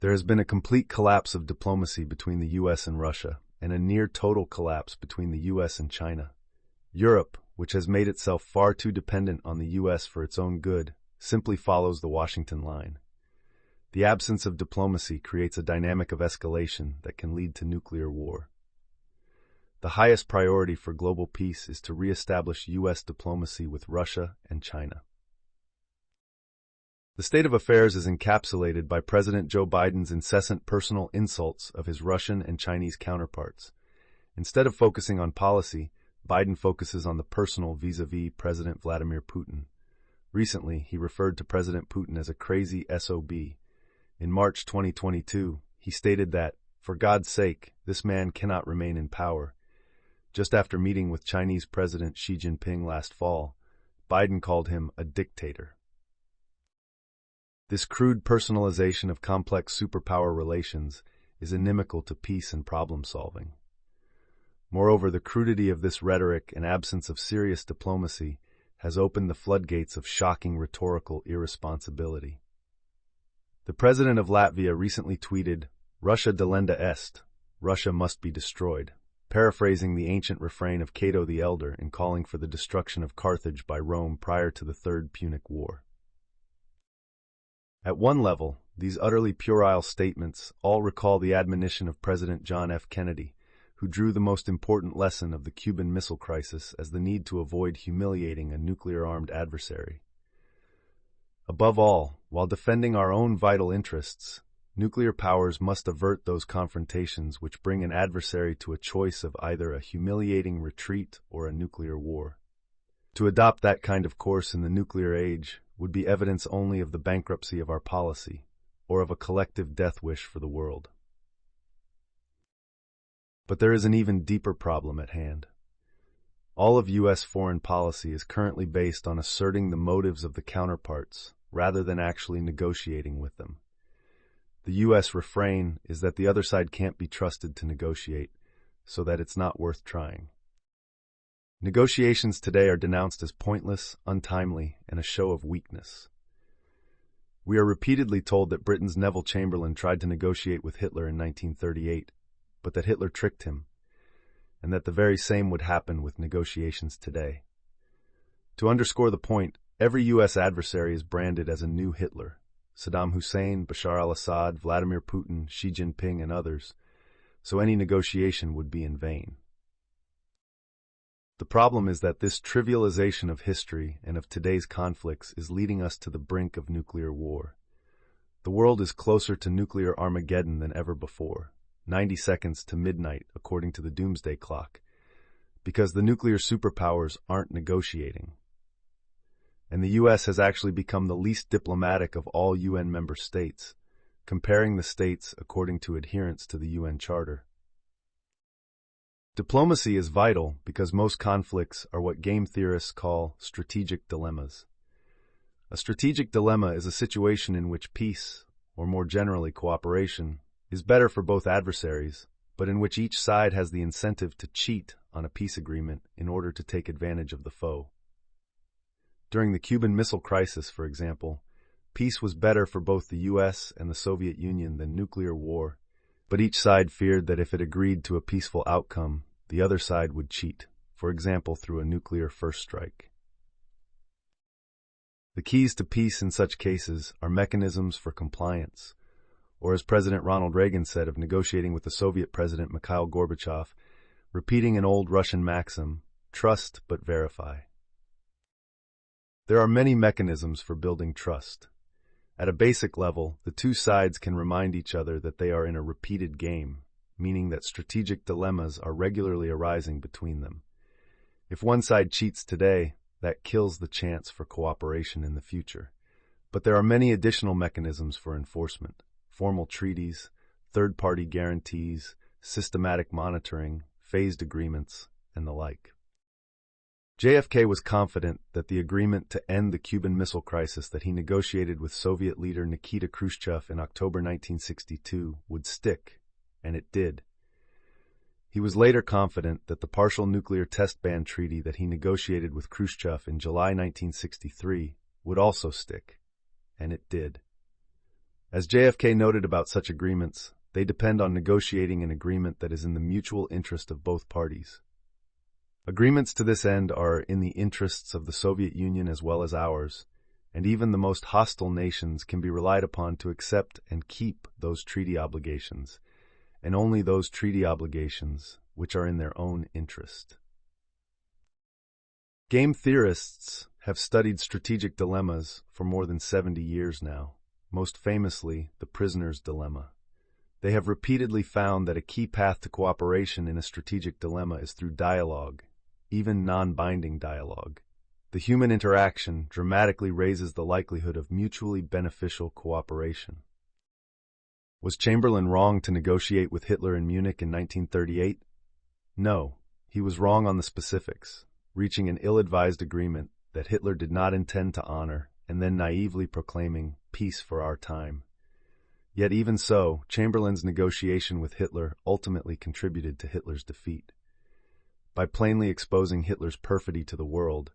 There has been a complete collapse of diplomacy between the US and Russia, and a near-total collapse between the US and China. Europe, which has made itself far too dependent on the US for its own good, simply follows the Washington line. The absence of diplomacy creates a dynamic of escalation that can lead to nuclear war. The highest priority for global peace is to re-establish US diplomacy with Russia and China. The state of affairs is encapsulated by President Joe Biden's incessant personal insults of his Russian and Chinese counterparts. Instead of focusing on policy, Biden focuses on the personal vis-a-vis President Vladimir Putin. Recently, he referred to President Putin as a crazy SOB. In March 2022, he stated that, for God's sake, this man cannot remain in power. Just after meeting with Chinese President Xi Jinping last fall, Biden called him a dictator. This crude personalization of complex superpower relations is inimical to peace and problem-solving. Moreover, the crudity of this rhetoric and absence of serious diplomacy has opened the floodgates of shocking rhetorical irresponsibility. The president of Latvia recently tweeted, "Russia delenda est," Russia must be destroyed, paraphrasing the ancient refrain of Cato the Elder in calling for the destruction of Carthage by Rome prior to the Third Punic War. At one level, these utterly puerile statements all recall the admonition of President John F. Kennedy, who drew the most important lesson of the Cuban Missile Crisis as the need to avoid humiliating a nuclear-armed adversary. Above all, while defending our own vital interests, nuclear powers must avert those confrontations which bring an adversary to a choice of either a humiliating retreat or a nuclear war. To adopt that kind of course in the nuclear age would be evidence only of the bankruptcy of our policy, or of a collective death wish for the world. But there is an even deeper problem at hand. All of U.S. foreign policy is currently based on asserting the motives of the counterparts, rather than actually negotiating with them. The U.S. refrain is that the other side can't be trusted to negotiate, so that it's not worth trying. Negotiations today are denounced as pointless, untimely, and a show of weakness. We are repeatedly told that Britain's Neville Chamberlain tried to negotiate with Hitler in 1938, but that Hitler tricked him, and that the very same would happen with negotiations today. To underscore the point, every U.S. adversary is branded as a new Hitler: Saddam Hussein, Bashar al-Assad, Vladimir Putin, Xi Jinping, and others, so any negotiation would be in vain. The problem is that this trivialization of history and of today's conflicts is leading us to the brink of nuclear war. The world is closer to nuclear Armageddon than ever before, 90 seconds to midnight according to the doomsday clock, because the nuclear superpowers aren't negotiating. And the U.S. has actually become the least diplomatic of all UN member states, comparing the states according to adherence to the UN Charter. Diplomacy is vital because most conflicts are what game theorists call strategic dilemmas. A strategic dilemma is a situation in which peace, or more generally cooperation, is better for both adversaries, but in which each side has the incentive to cheat on a peace agreement in order to take advantage of the foe. During the Cuban Missile Crisis, for example, peace was better for both the U.S. and the Soviet Union than nuclear war, but each side feared that if it agreed to a peaceful outcome, the other side would cheat, for example through a nuclear first strike. The keys to peace in such cases are mechanisms for compliance, or as President Ronald Reagan said of negotiating with the Soviet President Mikhail Gorbachev, repeating an old Russian maxim, trust but verify. There are many mechanisms for building trust. At a basic level, the two sides can remind each other that they are in a repeated game, meaning that strategic dilemmas are regularly arising between them. If one side cheats today, that kills the chance for cooperation in the future. But there are many additional mechanisms for enforcement: formal treaties, third-party guarantees, systematic monitoring, phased agreements, and the like. JFK was confident that the agreement to end the Cuban Missile Crisis that he negotiated with Soviet leader Nikita Khrushchev in October 1962 would stick, and it did. He was later confident that the partial nuclear test ban treaty that he negotiated with Khrushchev in July 1963 would also stick, and it did. As JFK noted about such agreements, they depend on negotiating an agreement that is in the mutual interest of both parties. Agreements to this end are in the interests of the Soviet Union as well as ours, and even the most hostile nations can be relied upon to accept and keep those treaty obligations, and only those treaty obligations which are in their own interest. Game theorists have studied strategic dilemmas for more than 70 years now, most famously the prisoner's dilemma. They have repeatedly found that a key path to cooperation in a strategic dilemma is through dialogue, even non-binding dialogue. The human interaction dramatically raises the likelihood of mutually beneficial cooperation. Was Chamberlain wrong to negotiate with Hitler in Munich in 1938? No, he was wrong on the specifics, reaching an ill-advised agreement that Hitler did not intend to honor and then naively proclaiming peace for our time. Yet even so, Chamberlain's negotiation with Hitler ultimately contributed to Hitler's defeat. By plainly exposing Hitler's perfidy to the world,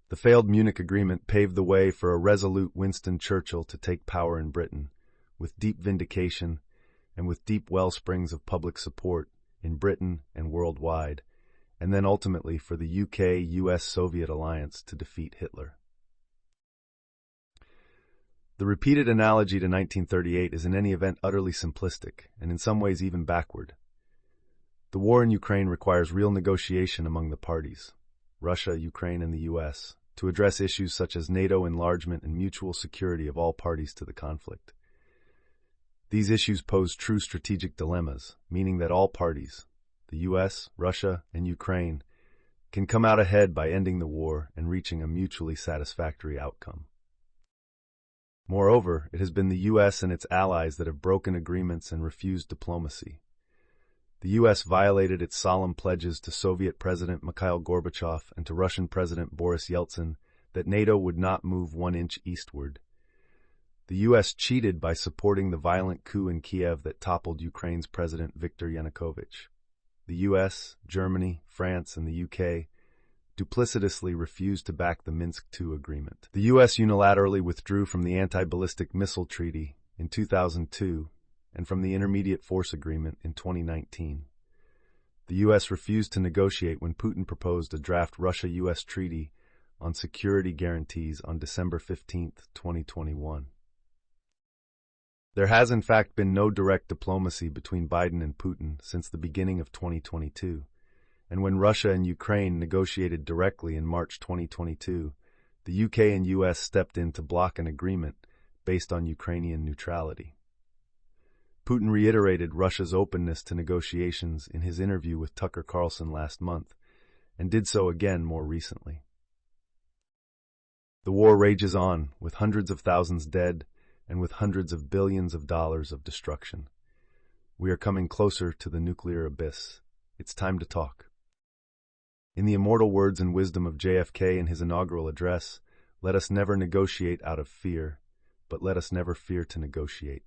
the failed Munich agreement paved the way for a resolute Winston Churchill to take power in Britain, with deep vindication and with deep wellsprings of public support in Britain and worldwide, and then ultimately for the UK-US-Soviet alliance to defeat Hitler. The repeated analogy to 1938 is in any event utterly simplistic, and in some ways even backward. The war in Ukraine requires real negotiation among the parties, Russia, Ukraine, and the US, to address issues such as NATO enlargement and mutual security of all parties to the conflict. These issues pose true strategic dilemmas, meaning that all parties, the US, Russia, and Ukraine, can come out ahead by ending the war and reaching a mutually satisfactory outcome. Moreover, it has been the US and its allies that have broken agreements and refused diplomacy. The US violated its solemn pledges to Soviet President Mikhail Gorbachev and to Russian President Boris Yeltsin that NATO would not move 1 inch eastward. The US cheated by supporting the violent coup in Kiev that toppled Ukraine's President Viktor Yanukovych. The US, Germany, France, and the UK duplicitously refused to back the Minsk II agreement. The US unilaterally withdrew from the Anti-Ballistic Missile Treaty in 2002 and from the Intermediate Force Agreement in 2019. The US refused to negotiate when Putin proposed a draft Russia-US treaty on security guarantees on December 15, 2021. There has in fact been no direct diplomacy between Biden and Putin since the beginning of 2022, and when Russia and Ukraine negotiated directly in March 2022, the UK and US stepped in to block an agreement based on Ukrainian neutrality. Putin reiterated Russia's openness to negotiations in his interview with Tucker Carlson last month, and did so again more recently. The war rages on, with hundreds of thousands dead and with hundreds of billions of dollars of destruction. We are coming closer to the nuclear abyss. It's time to talk. In the immortal words and wisdom of JFK in his inaugural address, let us never negotiate out of fear, but let us never fear to negotiate.